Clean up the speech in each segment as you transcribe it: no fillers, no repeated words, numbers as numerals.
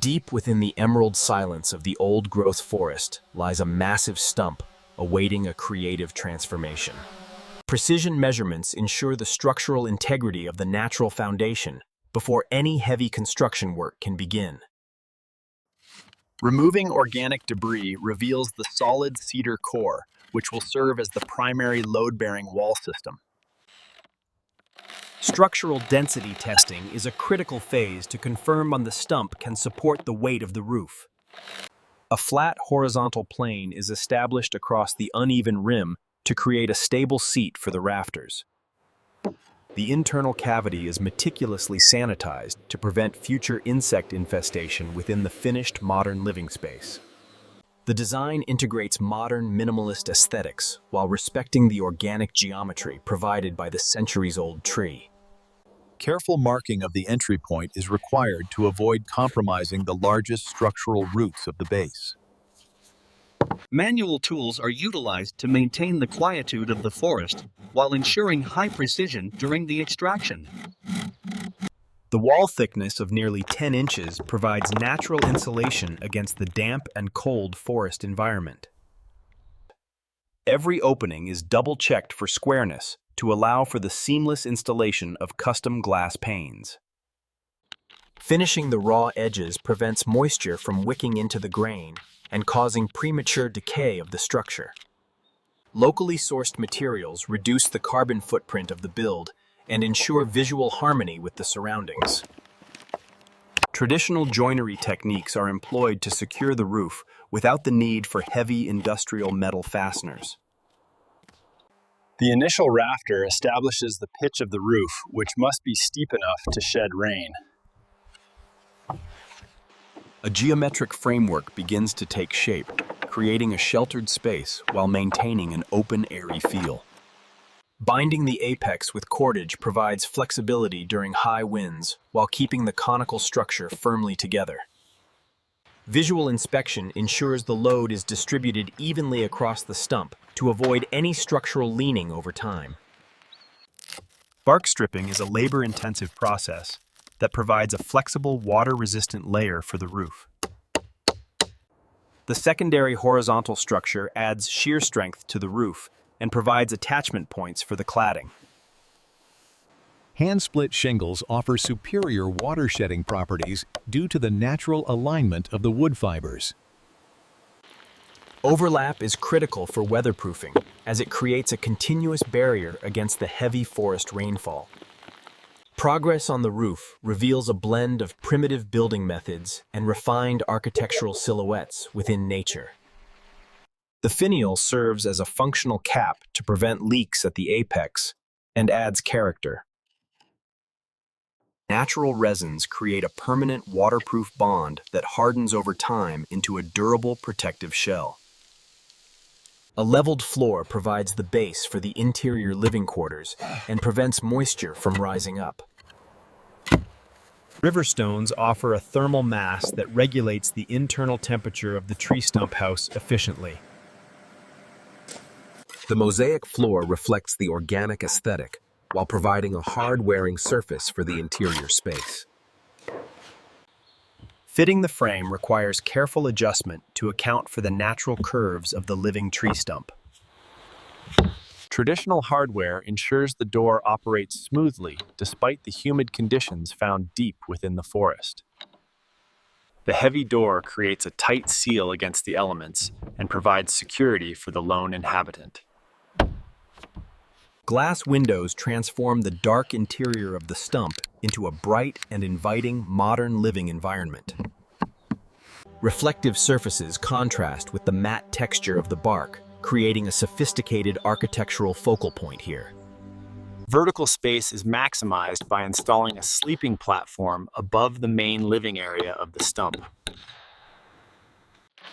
Deep within the emerald silence of the old-growth forest lies a massive stump awaiting a creative transformation. Precision measurements ensure the structural integrity of the natural foundation before any heavy construction work can begin. Removing organic debris reveals the solid cedar core, which will serve as the primary load-bearing wall system. Structural density testing is a critical phase to confirm the stump can support the weight of the roof. A flat horizontal plane is established across the uneven rim to create a stable seat for the rafters. The internal cavity is meticulously sanitized to prevent future insect infestation within the finished modern living space. The design integrates modern minimalist aesthetics while respecting the organic geometry provided by the centuries-old tree. Careful marking of the entry point is required to avoid compromising the largest structural roots of the base. Manual tools are utilized to maintain the quietude of the forest while ensuring high precision during the extraction. The wall thickness of nearly 10 inches provides natural insulation against the damp and cold forest environment. Every opening is double-checked for squareness to allow for the seamless installation of custom glass panes. Finishing the raw edges prevents moisture from wicking into the grain and causing premature decay of the structure. Locally sourced materials reduce the carbon footprint of the build and ensure visual harmony with the surroundings. Traditional joinery techniques are employed to secure the roof without the need for heavy industrial metal fasteners. The initial rafter establishes the pitch of the roof, which must be steep enough to shed rain. A geometric framework begins to take shape, creating a sheltered space while maintaining an open, airy feel. Binding the apex with cordage provides flexibility during high winds while keeping the conical structure firmly together. Visual inspection ensures the load is distributed evenly across the stump to avoid any structural leaning over time. Bark stripping is a labor-intensive process that provides a flexible, water-resistant layer for the roof. The secondary horizontal structure adds shear strength to the roof and provides attachment points for the cladding. Hand-split shingles offer superior water-shedding properties due to the natural alignment of the wood fibers. Overlap is critical for weatherproofing, as it creates a continuous barrier against the heavy forest rainfall. Progress on the roof reveals a blend of primitive building methods and refined architectural silhouettes within nature. The finial serves as a functional cap to prevent leaks at the apex and adds character. Natural resins create a permanent waterproof bond that hardens over time into a durable protective shell. A leveled floor provides the base for the interior living quarters and prevents moisture from rising up. River stones offer a thermal mass that regulates the internal temperature of the tree stump house efficiently. The mosaic floor reflects the organic aesthetic while providing a hard-wearing surface for the interior space. Fitting the frame requires careful adjustment to account for the natural curves of the living tree stump. Traditional hardware ensures the door operates smoothly despite the humid conditions found deep within the forest. The heavy door creates a tight seal against the elements and provides security for the lone inhabitant. Glass windows transform the dark interior of the stump into a bright and inviting modern living environment. Reflective surfaces contrast with the matte texture of the bark, creating a sophisticated architectural focal point here. Vertical space is maximized by installing a sleeping platform above the main living area of the stump.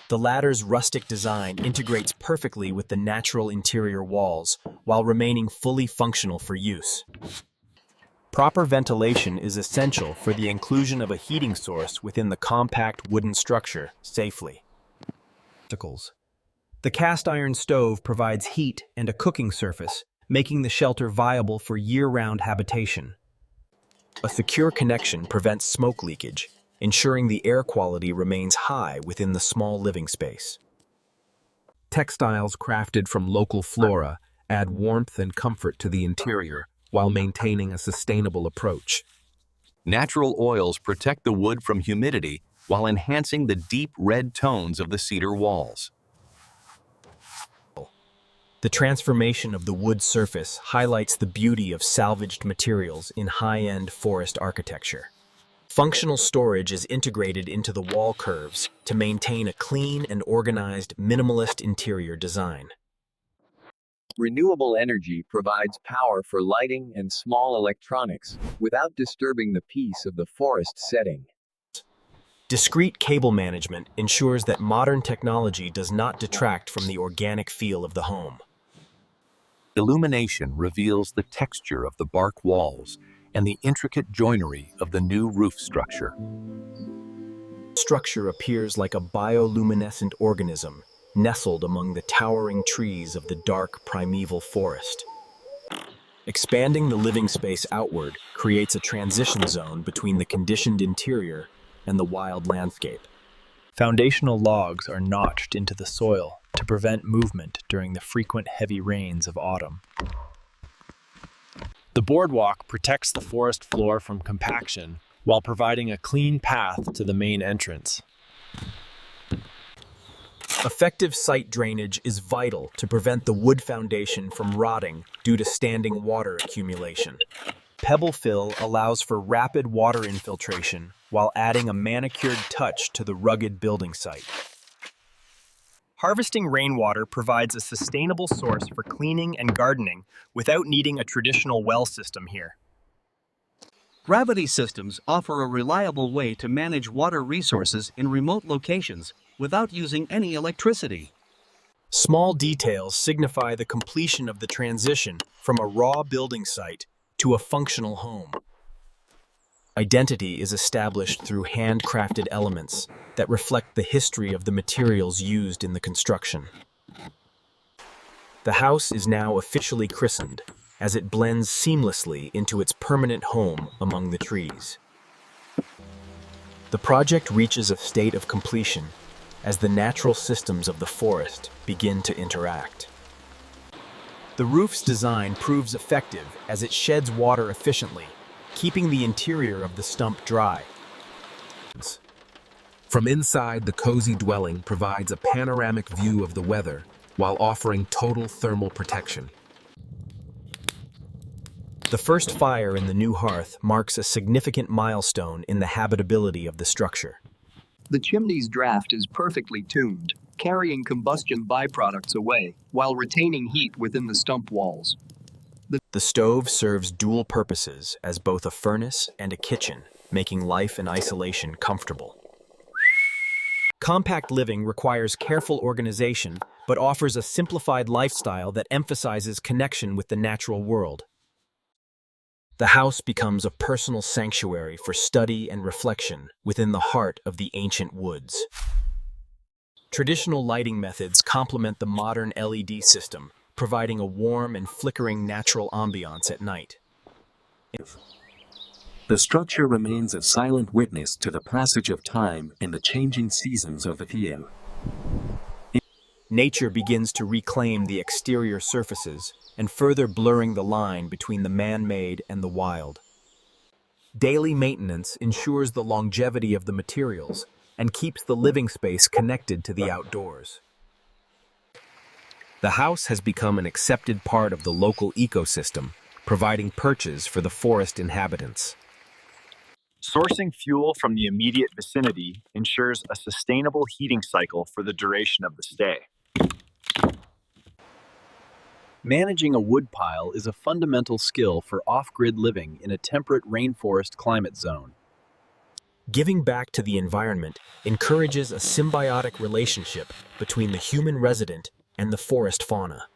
The ladder's rustic design integrates perfectly with the natural interior walls while remaining fully functional for use. Proper ventilation is essential for the inclusion of a heating source within the compact wooden structure safely. The cast iron stove provides heat and a cooking surface, making the shelter viable for year-round habitation. A secure connection prevents smoke leakage, ensuring the air quality remains high within the small living space. Textiles crafted from local flora add warmth and comfort to the interior while maintaining a sustainable approach. Natural oils protect the wood from humidity while enhancing the deep red tones of the cedar walls. The transformation of the wood surface highlights the beauty of salvaged materials in high-end forest architecture. Functional storage is integrated into the wall curves to maintain a clean and organized minimalist interior design. Renewable energy provides power for lighting and small electronics without disturbing the peace of the forest setting. Discrete cable management ensures that modern technology does not detract from the organic feel of the home. Illumination reveals the texture of the bark walls and the intricate joinery of the new roof structure. Structure appears like a bioluminescent organism nestled among the towering trees of the dark primeval forest. Expanding the living space outward creates a transition zone between the conditioned interior and the wild landscape. Foundational logs are notched into the soil to prevent movement during the frequent heavy rains of autumn. The boardwalk protects the forest floor from compaction while providing a clean path to the main entrance. Effective site drainage is vital to prevent the wood foundation from rotting due to standing water accumulation. Pebble fill allows for rapid water infiltration while adding a manicured touch to the rugged building site. Harvesting rainwater provides a sustainable source for cleaning and gardening without needing a traditional well system here. Gravity systems offer a reliable way to manage water resources in remote locations without using any electricity. Small details signify the completion of the transition from a raw building site to a functional home. Identity is established through handcrafted elements that reflect the history of the materials used in the construction. The house is now officially christened as it blends seamlessly into its permanent home among the trees. The project reaches a state of completion as the natural systems of the forest begin to interact. The roof's design proves effective as it sheds water efficiently, keeping the interior of the stump dry. From inside, the cozy dwelling provides a panoramic view of the weather while offering total thermal protection. The first fire in the new hearth marks a significant milestone in the habitability of the structure. The chimney's draft is perfectly tuned, carrying combustion byproducts away while retaining heat within the stump walls. The stove serves dual purposes as both a furnace and a kitchen, making life in isolation comfortable. Compact living requires careful organization, but offers a simplified lifestyle that emphasizes connection with the natural world. The house becomes a personal sanctuary for study and reflection within the heart of the ancient woods. Traditional lighting methods complement the modern LED system, providing a warm and flickering natural ambiance at night. The structure remains a silent witness to the passage of time and the changing seasons of the year. Nature begins to reclaim the exterior surfaces and further blurring the line between the man-made and the wild. Daily maintenance ensures the longevity of the materials and keeps the living space connected to the outdoors. The house has become an accepted part of the local ecosystem, providing perches for the forest inhabitants. Sourcing fuel from the immediate vicinity ensures a sustainable heating cycle for the duration of the stay. Managing a woodpile is a fundamental skill for off-grid living in a temperate rainforest climate zone. Giving back to the environment encourages a symbiotic relationship between the human resident and the forest fauna.